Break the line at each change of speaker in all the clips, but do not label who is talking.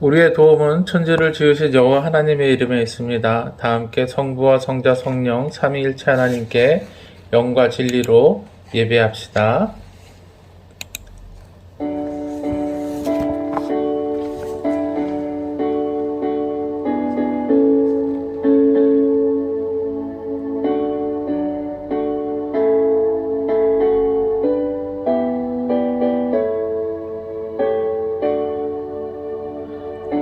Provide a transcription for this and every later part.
우리의 도움은 천지를 지으신 여호와 하나님의 이름에 있습니다. 다 함께 성부와 성자 성령 삼위일체 하나님께 영과 진리로 예배합시다.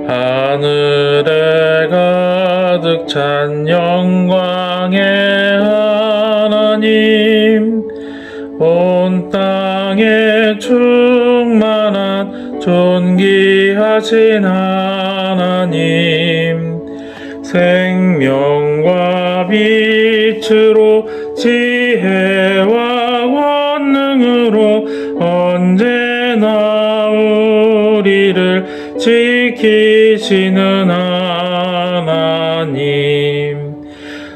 하늘에 가득 찬 영광의 하나님, 온 땅에 충만한 존귀하신 하나님, 생명과 빛으로 지혜와 권능으로 언제나 우리를 지키시는 하나님,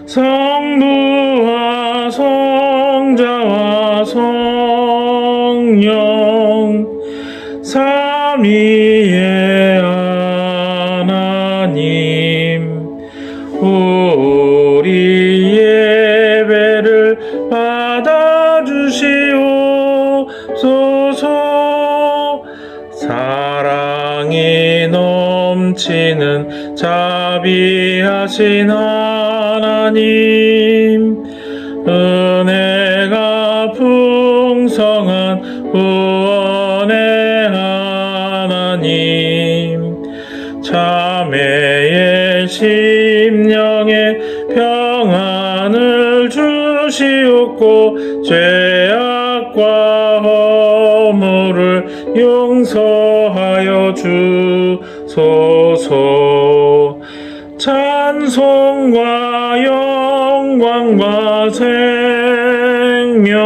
성부와 성자와 성령 삼위의 하나님, 우리 예배를 받아주시옵소서. 사랑이 넘치는 자비하신 하나님, 은혜가 풍성한 구원의 하나님, 자매의 심령에 평안을 주시옵고 죄악과 허물을 용서하여 주소서. 찬송과 영광과 생명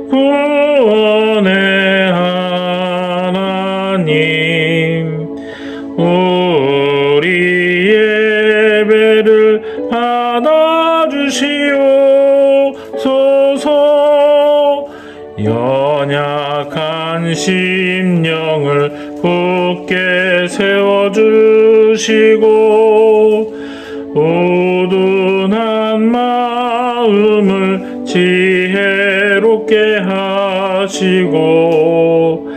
구원의 하나님, 우리 예배를 받아주시옵소서. 연약한 심령을 굳게 세워주시고 우둔한 마음을 지혜롭게 하시고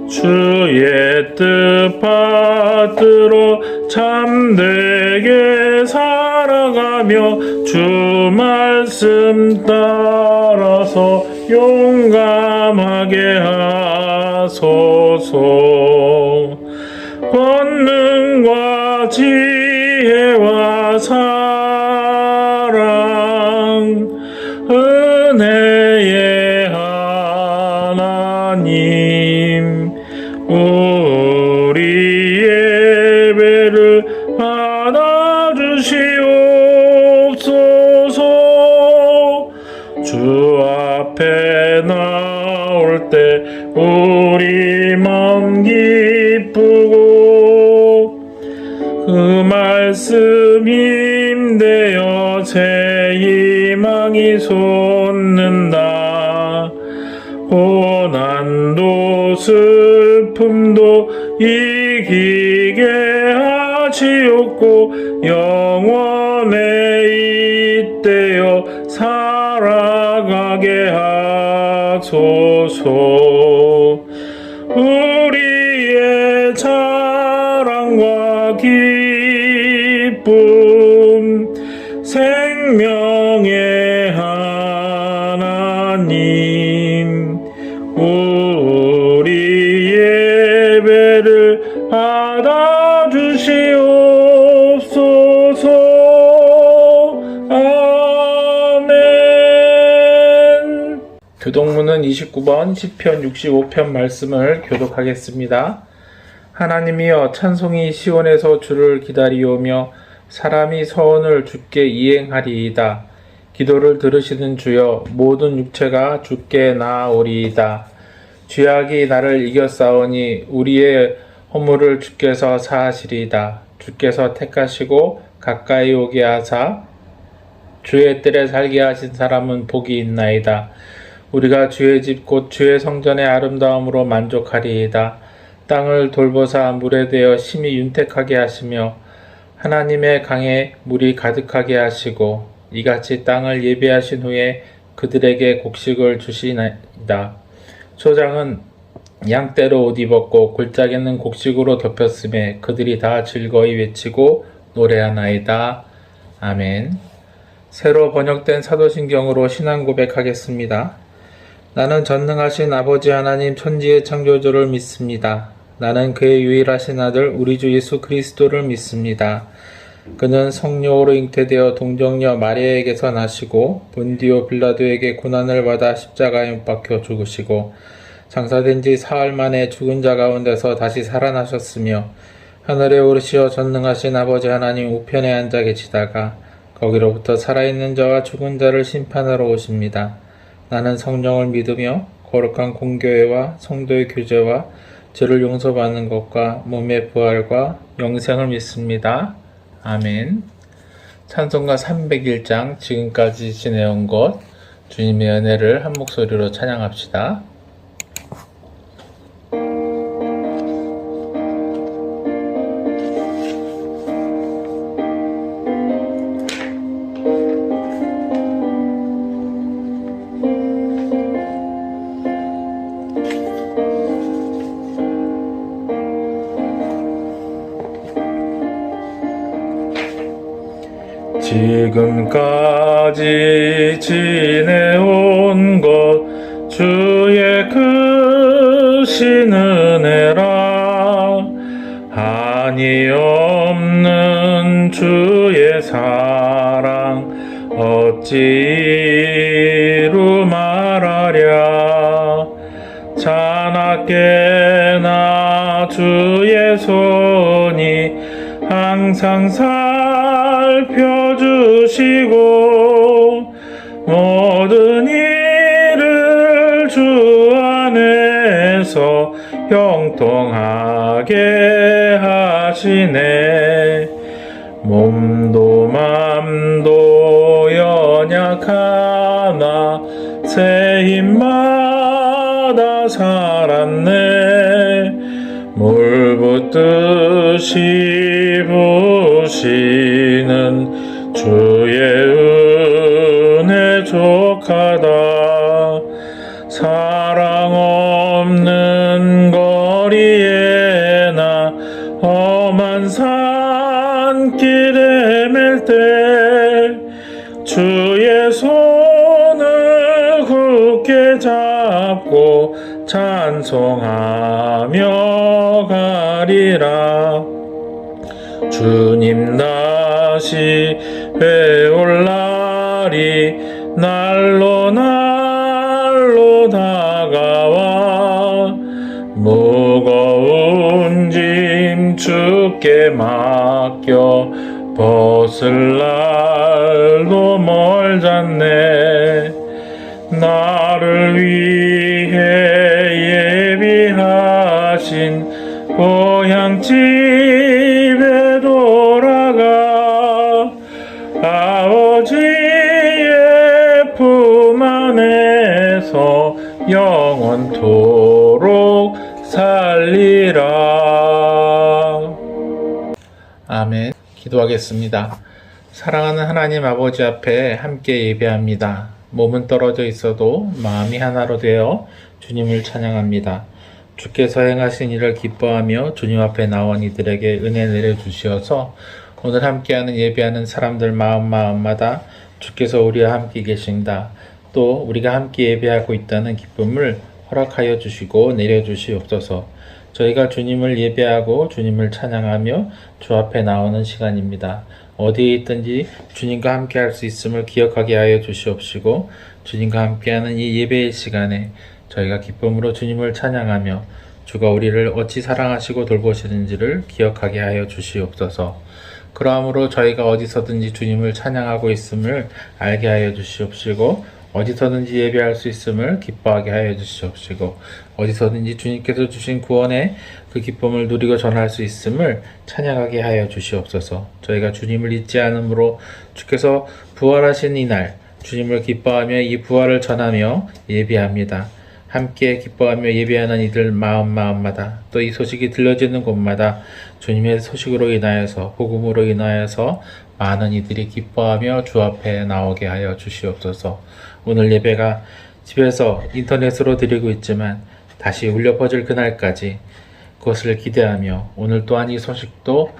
주의 뜻 받들어 참되게 살아가며 주 말씀 따라서 용감하게 하소서. 권능과 지혜와 사랑 은혜의 하나님, 우리 예배를 받아주시옵소서. 주 앞에 나올 때 우리 마음 기쁘고 그 말씀 힘되어 새 희망이 솟는다. 고난도 슬픔도 이기게 하시옵고 영원에 잇대어 살아가게 하소서. 우리의 자랑과 기쁨 생명의 하나님, 우리 예배를 받아주시옵소서. 아멘. 교독문은 29번 시편 65편 말씀을 교독하겠습니다. 하나님이여, 찬송이 시온에서 주를 기다리오며 사람이 서원을 주께 이행하리이다. 기도를 들으시는 주여, 모든 육체가 주께 나아오리이다. 죄악이 나를 이겼사오니 우리의 허물을 주께서 사하시리이다. 주께서 택하시고 가까이 오게 하사 주의 뜰에 살게 하신 사람은 복이 있나이다. 우리가 주의 집 곧 주의 성전의 아름다움으로 만족하리이다. 땅을 돌보사 물에 대어 심히 윤택하게 하시며 하나님의 강에 물이 가득하게 하시고 이같이 땅을 예비하신 후에 그들에게 곡식을 주시나이다. 초장은 양떼로 옷 입었고 골짜기는 곡식으로 덮였음에 그들이 다 즐거이 외치고 노래하나이다. 아멘. 새로 번역된 사도신경으로 신앙 고백하겠습니다. 나는 전능하신 아버지 하나님 천지의 창조주를 믿습니다. 나는 그의 유일하신 아들 우리 주 예수 그리스도를 믿습니다. 그는 성령으로 잉태되어 동정녀 마리아에게서 나시고 본디오 빌라도에게 고난을 받아 십자가에 못 박혀 죽으시고 장사된 지 사흘 만에 죽은 자 가운데서 다시 살아나셨으며 하늘에 오르시어 전능하신 아버지 하나님 우편에 앉아 계시다가 거기로부터 살아있는 자와 죽은 자를 심판하러 오십니다. 나는 성령을 믿으며 거룩한 공교회와 성도의 교제와 죄를 용서받는 것과 몸의 부활과 영생을 믿습니다. 아멘. 찬송가 301장 지금까지 지내온 것 주님의 은혜를 한 목소리로 찬양합시다. 지금까지 지내온 것 주의 크신 은혜라 한이 없는 주의 사랑 어찌 이루 말하랴 자나깨나 주의 손이 항상 살펴주시고 모든 일을 주 안에서 형통하게 하시네. 몸도 맘도 연약하나 새 힘마다 살았네. 물 붓듯이 부시는 주의 은혜 족하다. 사랑 없는 거리에 나 험한 산길 헤맬 때 주의 손을 굳게 잡고 찬송하며 가리라. 주님 다시 배올 날이 날로 날로 다가와 무거운 짐 주께 맡겨 벗을 날도 멀잖네. 나를 위해 예비하신 고향집에 돌아가 아버지의 품 안에서 영원토록 살리라. 아멘. 기도하겠습니다. 사랑하는 하나님 아버지 앞에 함께 예배합니다. 몸은 떨어져 있어도 마음이 하나로 되어 주님을 찬양합니다. 주께서 행하신 일을 기뻐하며 주님 앞에 나온 이들에게 은혜 내려주시어서 오늘 함께하는 예배하는 사람들 마음마다 주께서 우리와 함께 계신다. 또 우리가 함께 예배하고 있다는 기쁨을 허락하여 주시고 내려주시옵소서. 저희가 주님을 예배하고 주님을 찬양하며 주 앞에 나오는 시간입니다. 어디에 있든지 주님과 함께 할 수 있음을 기억하게 하여 주시옵시고 주님과 함께하는 이 예배의 시간에 저희가 기쁨으로 주님을 찬양하며 주가 우리를 어찌 사랑하시고 돌보시는지를 기억하게 하여 주시옵소서. 그러함으로 저희가 어디서든지 주님을 찬양하고 있음을 알게 하여 주시옵시고 어디서든지 예배할 수 있음을 기뻐하게 하여 주시옵시고 어디서든지 주님께서 주신 구원의 그 기쁨을 누리고 전할 수 있음을 찬양하게 하여 주시옵소서. 저희가 주님을 잊지 않으므로 주께서 부활하신 이날 주님을 기뻐하며 이 부활을 전하며 예배합니다. 함께 기뻐하며 예배하는 이들 마음마다 또 이 소식이 들려지는 곳마다 주님의 소식으로 인하여서 복음으로 인하여서 많은 이들이 기뻐하며 주 앞에 나오게 하여 주시옵소서. 오늘 예배가 집에서 인터넷으로 드리고 있지만 다시 울려 퍼질 그날까지 그것을 기대하며 오늘 또한 이 소식도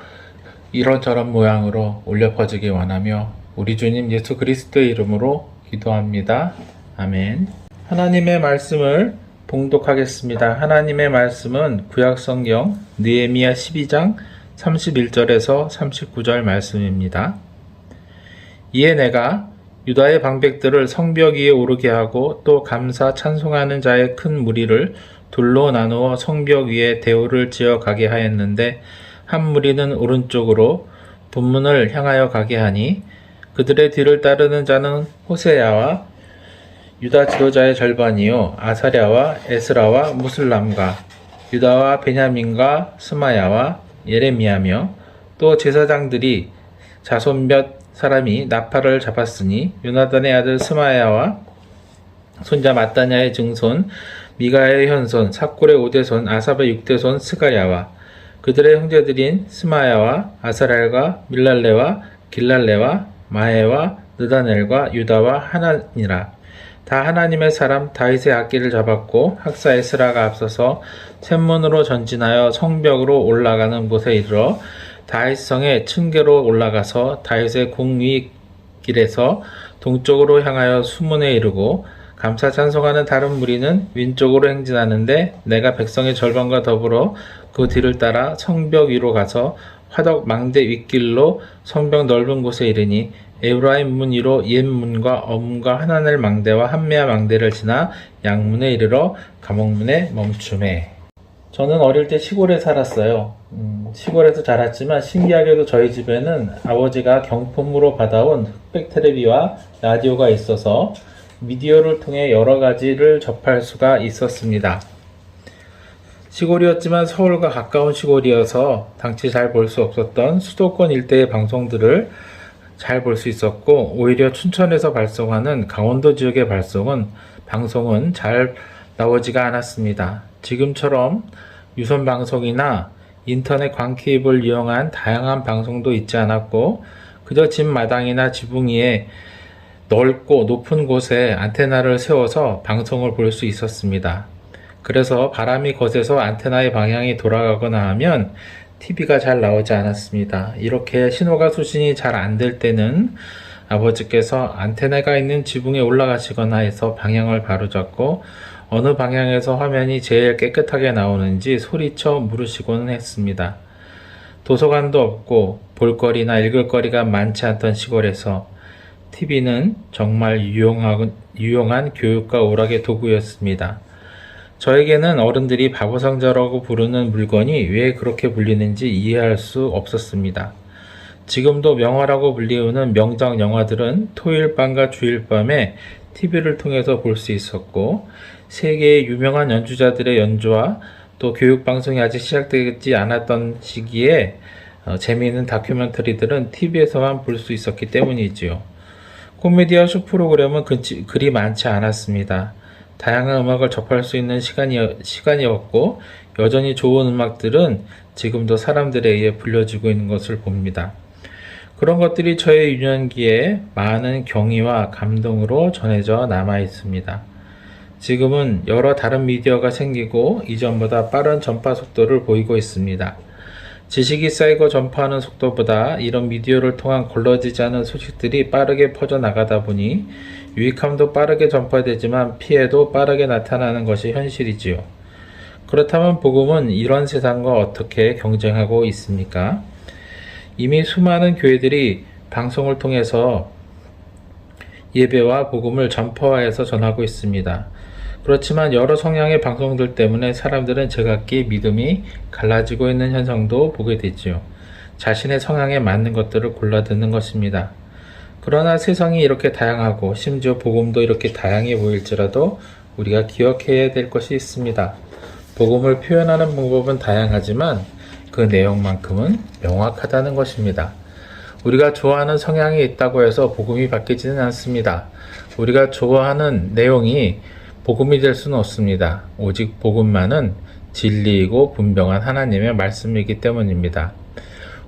이런저런 모양으로 울려 퍼지기 원하며 우리 주님 예수 그리스도의 이름으로 기도합니다. 아멘. 하나님의 말씀을 봉독하겠습니다. 하나님의 말씀은 구약성경 느헤미야 12장 31절에서 39절 말씀입니다. 이에 내가 유다의 방백들을 성벽 위에 오르게 하고 또 감사 찬송하는 자의 큰 무리를 둘로 나누어 성벽 위에 대오를 지어 가게 하였는데 한 무리는 오른쪽으로 분문을 향하여 가게 하니 그들의 뒤를 따르는 자는 호세야와 유다 지도자의 절반이요 아사랴와 에스라와 무슬람과 유다와 베냐민과 스마야와 예레미야며 또 제사장들이 자손 몇 사람이 나팔을 잡았으니 요나단의 아들 스마야와 손자 마따냐의 증손 미가의 현손 삭골의 5대손 아삽의 6대손 스가야와 그들의 형제들인 스마야와 아사랄과 밀랄레와 길랄레와 마에와 느다넬과 유다와 하나니라. 다 하나님의 사람 다윗의 악기를 잡았고 학사 에스라가 앞서서 샘문으로 전진하여 성벽으로 올라가는 곳에 이르러 다윗성의 층계로 올라가서 다윗의 궁위 길에서 동쪽으로 향하여 수문에 이르고 감사 찬송하는 다른 무리는 윈쪽으로 행진하는데 내가 백성의 절반과 더불어 그 뒤를 따라 성벽 위로 가서 화덕 망대 윗길로 성벽 넓은 곳에 이르니 에브라임 문 위로 옛 문과 어문과 하나넬 망대와 한메아 망대를 지나 양문에 이르러 감옥문에 멈춤해. 저는 어릴 때 시골에 살았어요. 시골에서 자랐지만 신기하게도 저희 집에는 아버지가 경품으로 받아온 흑백 텔레비와 라디오가 있어서 미디어를 통해 여러 가지를 접할 수가 있었습니다. 시골이었지만 서울과 가까운 시골이어서 당시 잘 볼 수 없었던 수도권 일대의 방송들을 잘 볼 수 있었고 오히려 춘천에서 발송하는 강원도 지역의 방송은 잘 나오지가 않았습니다. 지금처럼 유선 방송이나 인터넷 광케이블 이용한 다양한 방송도 있지 않았고 그저 집 마당이나 지붕 위에 넓고 높은 곳에 안테나를 세워서 방송을 볼 수 있었습니다. 그래서 바람이 거세서 안테나의 방향이 돌아가거나 하면 TV가 잘 나오지 않았습니다. 이렇게 신호가 수신이 잘 안 될 때는 아버지께서 안테나가 있는 지붕에 올라가시거나 해서 방향을 바로잡고 어느 방향에서 화면이 제일 깨끗하게 나오는지 소리쳐 물으시고는 했습니다. 도서관도 없고 볼거리나 읽을거리가 많지 않던 시골에서 TV는 정말 유용한 교육과 오락의 도구였습니다. 저에게는 어른들이 바보상자라고 부르는 물건이 왜 그렇게 불리는지 이해할 수 없었습니다. 지금도 명화라고 불리우는 명작 영화들은 토요일 밤과 주일 밤에 TV를 통해서 볼 수 있었고 세계의 유명한 연주자들의 연주와 또 교육방송이 아직 시작되지 않았던 시기에 재미있는 다큐멘터리들은 TV에서만 볼 수 있었기 때문이지요. 코미디와 쇼 프로그램은 그리 많지 않았습니다. 다양한 음악을 접할 수 있는 시간이었고 여전히 좋은 음악들은 지금도 사람들에 의해 불려지고 있는 것을 봅니다. 그런 것들이 저의 유년기에 많은 경의와 감동으로 전해져 남아 있습니다. 지금은 여러 다른 미디어가 생기고 이전보다 빠른 전파 속도를 보이고 있습니다. 지식이 쌓이고 전파하는 속도보다 이런 미디어를 통한 걸러지지 않은 소식들이 빠르게 퍼져나가다 보니 유익함도 빠르게 전파되지만 피해도 빠르게 나타나는 것이 현실이지요. 그렇다면 복음은 이런 세상과 어떻게 경쟁하고 있습니까? 이미 수많은 교회들이 방송을 통해서 예배와 복음을 전파해서 전하고 있습니다. 그렇지만 여러 성향의 방송들 때문에 사람들은 제각기 믿음이 갈라지고 있는 현상도 보게 되지요. 자신의 성향에 맞는 것들을 골라 듣는 것입니다. 그러나 세상이 이렇게 다양하고 심지어 복음도 이렇게 다양해 보일지라도 우리가 기억해야 될 것이 있습니다. 복음을 표현하는 방법은 다양하지만 그 내용만큼은 명확하다는 것입니다. 우리가 좋아하는 성향이 있다고 해서 복음이 바뀌지는 않습니다. 우리가 좋아하는 내용이 복음이 될 수는 없습니다. 오직 복음만은 진리이고 분명한 하나님의 말씀이기 때문입니다.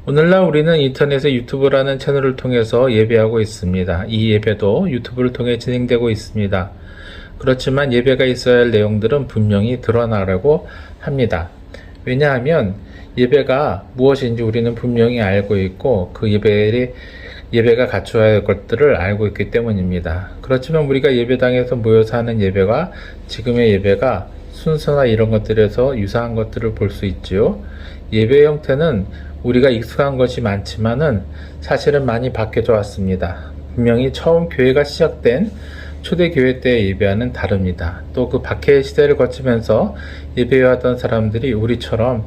오늘날 우리는 인터넷의 유튜브라는 채널을 통해서 예배하고 있습니다. 이 예배도 유튜브를 통해 진행되고 있습니다. 그렇지만 예배가 있어야 할 내용들은 분명히 드러나려고 합니다. 왜냐하면 예배가 무엇인지 우리는 분명히 알고 있고 그 예배가 갖춰야 할 것들을 알고 있기 때문입니다. 그렇지만 우리가 예배당에서 모여서 하는 예배가 지금의 예배가 순서나 이런 것들에서 유사한 것들을 볼 수 있지요. 예배 형태는 우리가 익숙한 것이 많지만은 사실은 많이 바뀌어져 왔습니다. 분명히 처음 교회가 시작된 초대교회 때의 예배와는 다릅니다. 또 그 박해의 시대를 거치면서 예배하던 사람들이 우리처럼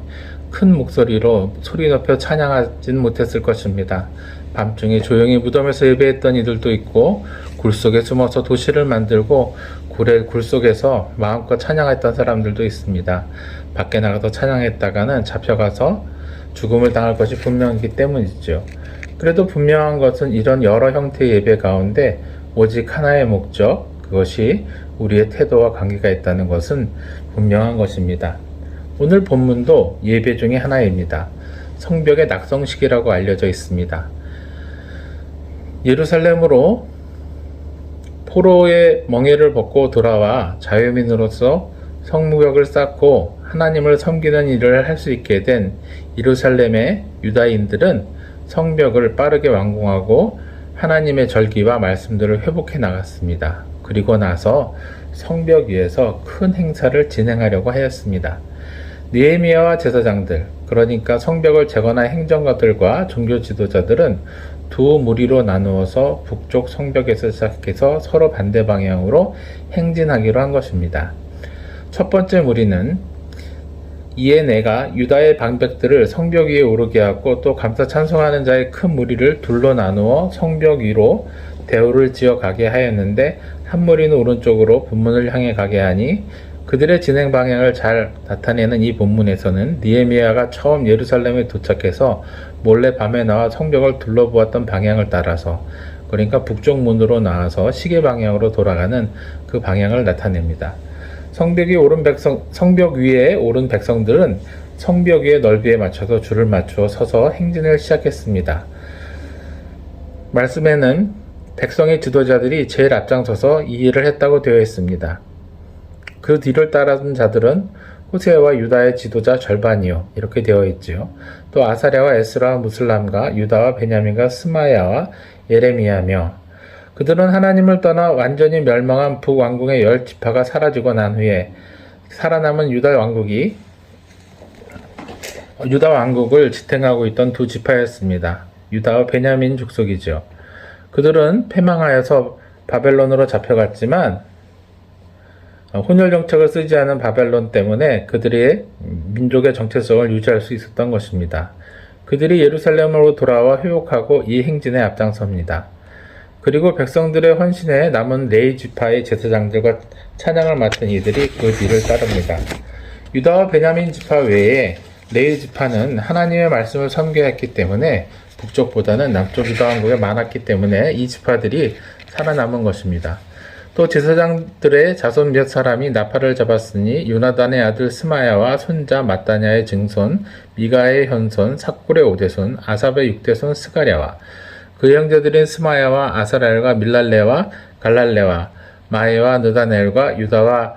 큰 목소리로 소리 높여 찬양하지는 못했을 것입니다. 밤중에 조용히 무덤에서 예배했던 이들도 있고 굴 속에 숨어서 도시를 만들고 굴 속에서 마음껏 찬양했던 사람들도 있습니다. 밖에 나가서 찬양했다가는 잡혀가서 죽음을 당할 것이 분명하기 때문이죠. 그래도 분명한 것은 이런 여러 형태의 예배 가운데 오직 하나의 목적, 그것이 우리의 태도와 관계가 있다는 것은 분명한 것입니다. 오늘 본문도 예배 중에 하나입니다. 성벽의 낙성식이라고 알려져 있습니다. 예루살렘으로 포로의 멍에를 벗고 돌아와 자유민으로서 성무벽을 쌓고 하나님을 섬기는 일을 할 수 있게 된 예루살렘의 유다인들은 성벽을 빠르게 완공하고 하나님의 절기와 말씀들을 회복해 나갔습니다. 그리고 나서 성벽 위에서 큰 행사를 진행하려고 하였습니다. 느헤미야와 제사장들, 그러니까 성벽을 재건한 행정가들과 종교 지도자들은 두 무리로 나누어서 북쪽 성벽에서 시작해서 서로 반대 방향으로 행진하기로 한 것입니다. 첫 번째 무리는 이에 내가 유다의 방백들을 성벽 위에 오르게 하고 또 감사 찬송하는 자의 큰 무리를 둘로 나누어 성벽 위로 대우를 지어 가게 하였는데 한 무리는 오른쪽으로 본문을 향해 가게 하니 그들의 진행 방향을 잘 나타내는 이 본문에서는 느헤미야가 처음 예루살렘에 도착해서 몰래 밤에 나와 성벽을 둘러보았던 방향을 따라서, 그러니까 북쪽 문으로 나와서 시계 방향으로 돌아가는 그 방향을 나타냅니다. 성벽 위에 오른 백성들은 성벽 위의 넓이에 맞춰서 줄을 맞추어 서서 행진을 시작했습니다. 말씀에는 백성의 지도자들이 제일 앞장서서 이 일을 했다고 되어 있습니다. 그 뒤를 따르는 자들은 호세아와 유다의 지도자 절반이요, 이렇게 되어 있지요. 또 아사랴와 에스라와 무슬람과 유다와 베냐민과 스마야와 예레미야며, 그들은 하나님을 떠나 완전히 멸망한 북왕궁의 10지파가 사라지고 난 후에 살아남은 유다 왕국을 지탱하고 있던 두 지파였습니다. 유다와 베냐민 족속이죠. 그들은 패망하여서 바벨론으로 잡혀갔지만 혼혈 정책을 쓰지 않은 바벨론 때문에 그들의 민족의 정체성을 유지할 수 있었던 것입니다. 그들이 예루살렘으로 돌아와 회복하고 이 행진에 앞장섭니다. 그리고 백성들의 헌신에 남은 레위 지파의 제사장들과 찬양을 맡은 이들이 그 뒤를 따릅니다. 유다와 베냐민 지파 외에 레위 지파는 하나님의 말씀을 섬겨했기 때문에 북쪽보다는 남쪽 유다 왕국에 많았기 때문에 이 지파들이 살아남은 것입니다. 또 제사장들의 자손 몇 사람이 나팔을 잡았으니 요나단의 아들 스마야와 손자 마따냐의 증손, 미가의 현손, 삭굴의 오대손, 아삽의 육대손 스가랴와 그 형제들인 스마야와 아사랄과 밀랄레와 갈랄레와 마에와 느다넬과 유다와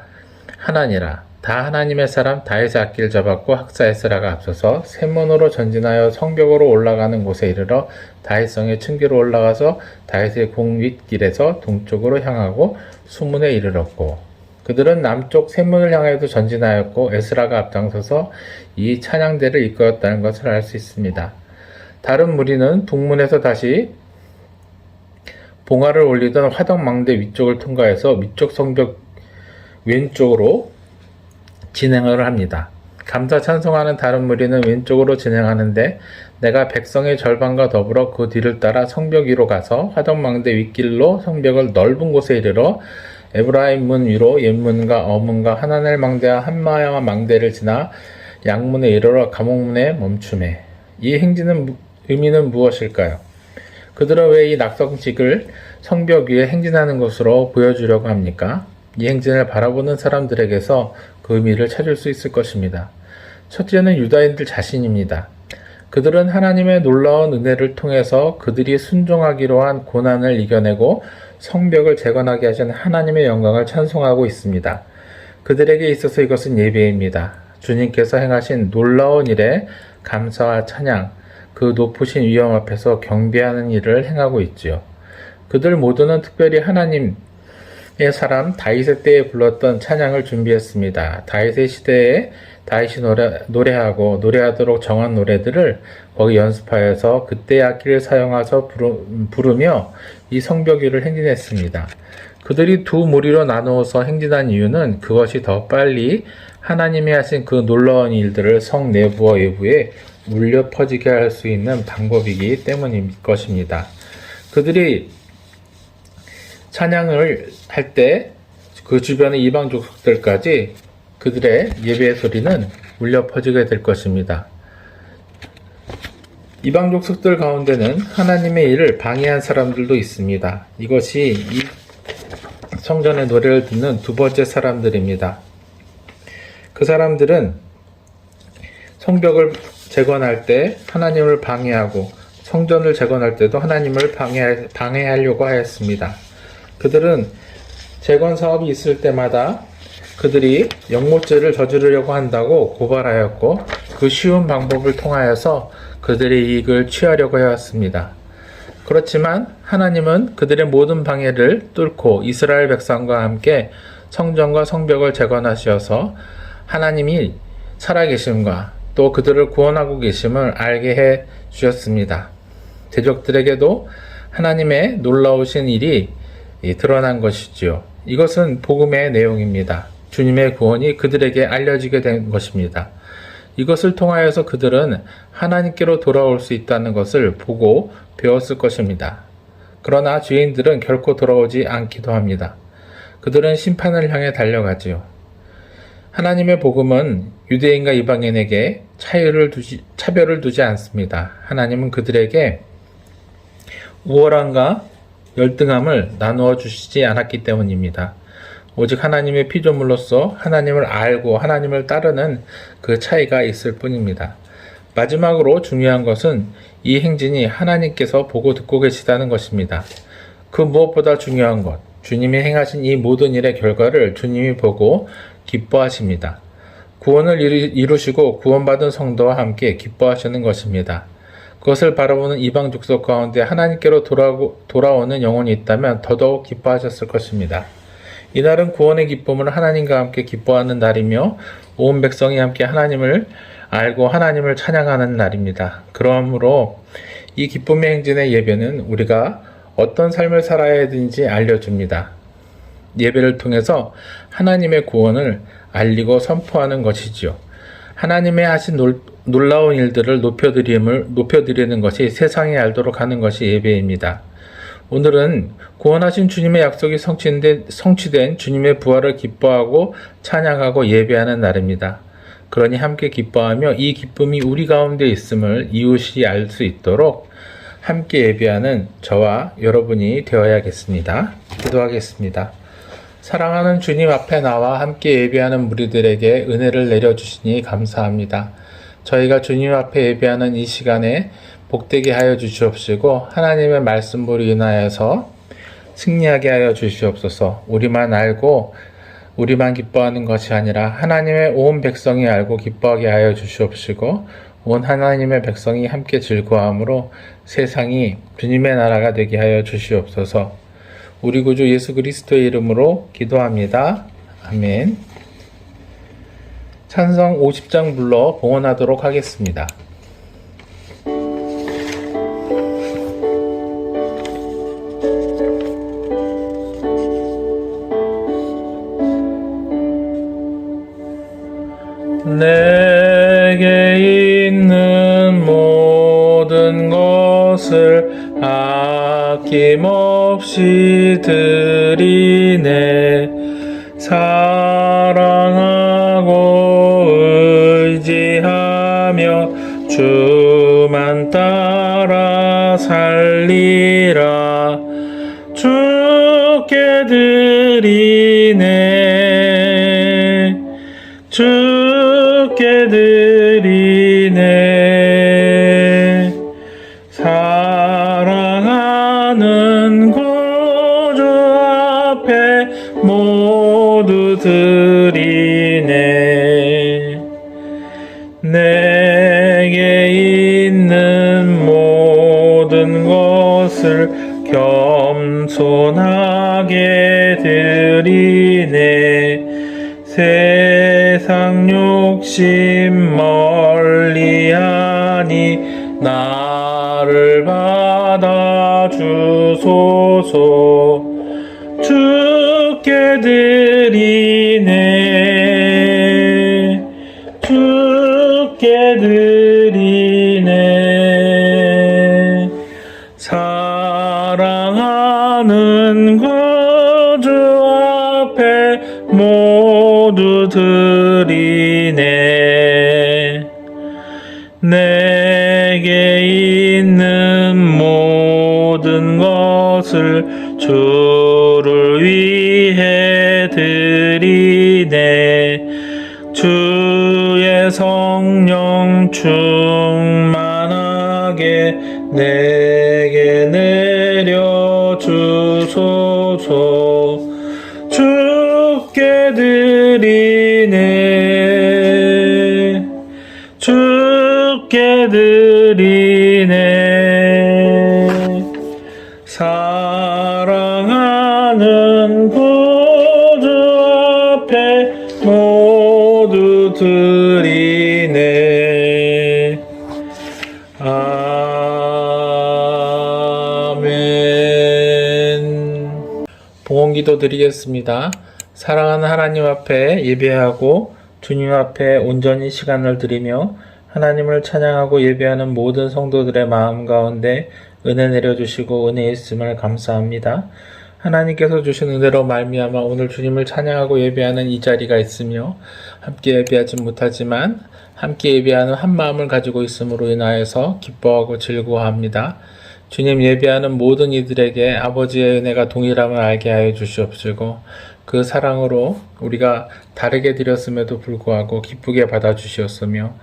하나니라. 다 하나님의 사람 다윗의 악기를 잡았고 학사에스라가 앞서서 샘문으로 전진하여 성벽으로 올라가는 곳에 이르러 다윗성의 층계로 올라가서 다윗의 공윗길에서 동쪽으로 향하고 수문에 이르렀고, 그들은 남쪽 샘문을 향해도 전진하였고 에스라가 앞장서서 이 찬양대를 이끌었다는 것을 알 수 있습니다. 다른 무리는 북문에서 다시 봉화를 올리던 화덕망대 위쪽을 통과해서 위쪽 성벽 왼쪽으로 진행을 합니다. 감사 찬송하는 다른 무리는 왼쪽으로 진행하는데 내가 백성의 절반과 더불어 그 뒤를 따라 성벽 위로 가서 화덕망대 윗길로 성벽을 넓은 곳에 이르러 에브라임 문 위로 옛문과 어문과 하나넬 망대와 한마야 망대를 지나 양문에 이르러 감옥문에 멈춤해. 이 행진은 의미는 무엇일까요? 그들은 왜 이 낙성식을 성벽 위에 행진하는 것으로 보여주려고 합니까? 이 행진을 바라보는 사람들에게서 그 의미를 찾을 수 있을 것입니다. 첫째는 유다인들 자신입니다. 그들은 하나님의 놀라운 은혜를 통해서 그들이 순종하기로 한 고난을 이겨내고 성벽을 재건하게 하신 하나님의 영광을 찬송하고 있습니다. 그들에게 있어서 이것은 예배입니다. 주님께서 행하신 놀라운 일에 감사와 찬양, 그 높으신 위엄 앞에서 경배하는 일을 행하고 있지요. 그들 모두는 특별히 하나님의 사람 다윗의 때에 불렀던 찬양을 준비했습니다. 다윗의 시대에 다윗이 노래하도록 정한 노래들을 거기 연습하여서 그때의 악기를 사용해서 부르며 이 성벽 위를 행진했습니다. 그들이 두 무리로 나누어서 행진한 이유는 그것이 더 빨리 하나님이 하신 그 놀라운 일들을 성 내부와 외부에 울려 퍼지게 할 수 있는 방법이기 때문일 것입니다. 그들이 찬양을 할 때 그 주변의 이방 족속들까지 그들의 예배의 소리는 울려 퍼지게 될 것입니다. 이방 족속들 가운데는 하나님의 일을 방해한 사람들도 있습니다. 이것이 이 성전의 노래를 듣는 두 번째 사람들입니다. 그 사람들은 성벽을 재건할 때 하나님을 방해하고 성전을 재건할 때도 하나님을 방해하려고 하였습니다. 그들은 재건 사업이 있을 때마다 그들이 영모죄를 저지르려고 한다고 고발하였고 그 쉬운 방법을 통하여서 그들의 이익을 취하려고 해왔습니다. 그렇지만 하나님은 그들의 모든 방해를 뚫고 이스라엘 백성과 함께 성전과 성벽을 재건하셔서 하나님이 살아계심과 또 그들을 구원하고 계심을 알게 해 주셨습니다. 대적들에게도 하나님의 놀라우신 일이 드러난 것이지요. 이것은 복음의 내용입니다. 주님의 구원이 그들에게 알려지게 된 것입니다. 이것을 통하여서 그들은 하나님께로 돌아올 수 있다는 것을 보고 배웠을 것입니다. 그러나 죄인들은 결코 돌아오지 않기도 합니다. 그들은 심판을 향해 달려가지요. 하나님의 복음은 유대인과 이방인에게 차별을 두지 않습니다. 하나님은 그들에게 우월함과 열등함을 나누어 주시지 않았기 때문입니다. 오직 하나님의 피조물로서 하나님을 알고 하나님을 따르는 그 차이가 있을 뿐입니다. 마지막으로 중요한 것은 이 행진이 하나님께서 보고 듣고 계시다는 것입니다. 그 무엇보다 중요한 것, 주님이 행하신 이 모든 일의 결과를 주님이 보고 기뻐하십니다. 구원을 이루시고 구원받은 성도와 함께 기뻐하시는 것입니다. 그것을 바라보는 이방 족속 가운데 하나님께로 돌아오는 영혼이 있다면 더더욱 기뻐하셨을 것입니다. 이날은 구원의 기쁨을 하나님과 함께 기뻐하는 날이며 온 백성이 함께 하나님을 알고 하나님을 찬양하는 날입니다. 그러므로 이 기쁨의 행진의 예배는 우리가 어떤 삶을 살아야 하든지 알려줍니다. 예배를 통해서 하나님의 구원을 알리고 선포하는 것이지요. 하나님의 하신 놀라운 일들을 높여드리는 것이 세상이 알도록 하는 것이 예배입니다. 오늘은 구원하신 주님의 약속이 성취된 주님의 부활을 기뻐하고 찬양하고 예배하는 날입니다. 그러니 함께 기뻐하며 이 기쁨이 우리 가운데 있음을 이웃이 알 수 있도록 함께 예배하는 저와 여러분이 되어야겠습니다. 기도하겠습니다. 사랑하는 주님 앞에 나와 함께 예배하는 무리들에게 은혜를 내려주시니 감사합니다. 저희가 주님 앞에 예배하는 이 시간에 복되게 하여 주시옵시고 하나님의 말씀으로 인하여서 승리하게 하여 주시옵소서. 우리만 알고 우리만 기뻐하는 것이 아니라 하나님의 온 백성이 알고 기뻐하게 하여 주시옵시고 온 하나님의 백성이 함께 즐거워함으로 세상이 주님의 나라가 되게 하여 주시옵소서. 우리 구주 예수 그리스도의 이름으로 기도합니다. 아멘. 찬송 50장 불러 봉헌하도록 하겠습니다. 내게 있는 모든 것을 아낌없이 드리네. 사랑하고 의지하며 주만 따라 살리라. 주께 드리네 주께 드리네 사랑하는 구주 앞에 모두 드리네 내게 있는 모든 것을 겸손하게 드리네 세상 욕심 멀리하니 나를 받아주소서 주께 드리네 주께 드리네 사랑하는 구주 앞에 모두 드리네 내게 있는 모든 것을 주를 위해 드리네 주의 성령 충만하게 내게 내려주소서 주께 드리네 주께 드리네 사랑하는 구주 앞에 모두 드리네 아멘. 봉헌기도 드리겠습니다. 사랑하는 하나님 앞에 예배하고 주님 앞에 온전히 시간을 드리며 하나님을 찬양하고 예배하는 모든 성도들의 마음 가운데 은혜 내려주시고 은혜 있음을 감사합니다. 하나님께서 주신 은혜로 말미암아 오늘 주님을 찬양하고 예배하는 이 자리가 있으며 함께 예배하지 못하지만 함께 예배하는 한 마음을 가지고 있음으로 인하여서 기뻐하고 즐거워합니다. 주님 예배하는 모든 이들에게 아버지의 은혜가 동일함을 알게 하여 주시옵시고 그 사랑으로 우리가 다르게 드렸음에도 불구하고 기쁘게 받아주시었으며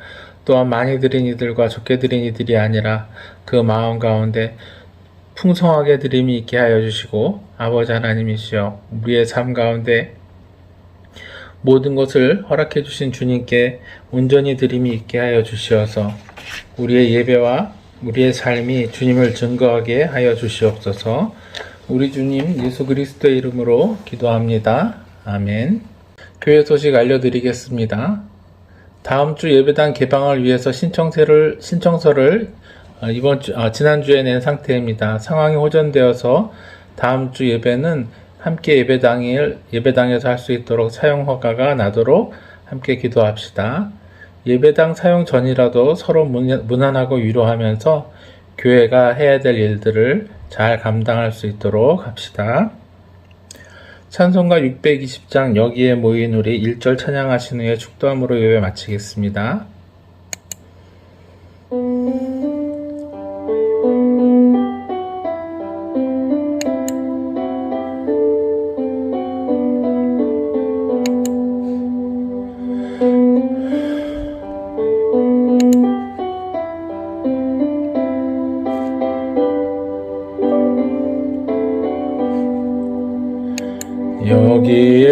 또한 많이 드린 이들과 적게 드린 이들이 아니라 그 마음 가운데 풍성하게 드림이 있게 하여 주시고 아버지 하나님이시여 우리의 삶 가운데 모든 것을 허락해 주신 주님께 온전히 드림이 있게 하여 주시어서 우리의 예배와 우리의 삶이 주님을 증거하게 하여 주시옵소서. 우리 주님 예수 그리스도의 이름으로 기도합니다. 아멘. 교회 소식 알려드리겠습니다. 다음 주 예배당 개방을 위해서 신청서를 지난주에 낸 상태입니다. 상황이 호전되어서 다음 주 예배는 함께 예배당에서 할 수 있도록 사용 허가가 나도록 함께 기도합시다. 예배당 사용 전이라도 서로 문안하고 위로하면서 교회가 해야 될 일들을 잘 감당할 수 있도록 합시다. 찬송가 620장 여기에 모인 우리 1절 찬양하신 후에 축도함으로 예배 마치겠습니다. 여기에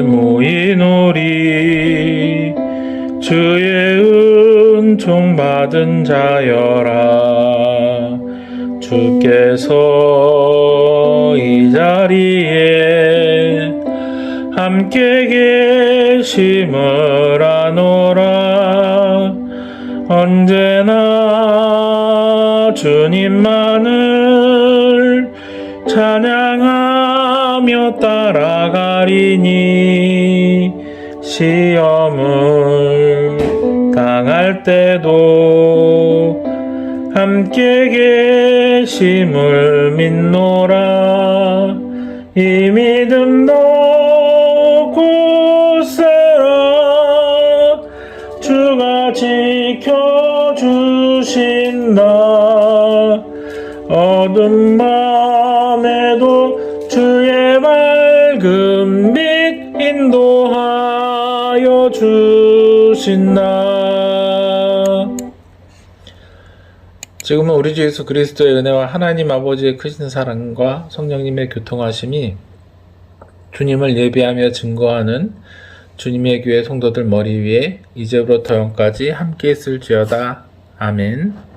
모인 우리 주의 은총 받은 자여라 주께서 이 자리에 함께 계심을 아노라 언제나 주님만을 찬양하며 따라가리니 시험을 당할 때도 함께 계심을 믿노라 이 믿음 굳세라 주가 지켜주신다 어둠 밤에도 주의 말 인도하여 주신다. 지금은 우리 주 예수 그리스도의 은혜와 하나님 아버지의 크신 사랑과 성령님의 교통하심이 주님을 예배하며 증거하는 주님의 교회 성도들 머리 위에 이제부터 영까지 함께 있을지어다. 아멘.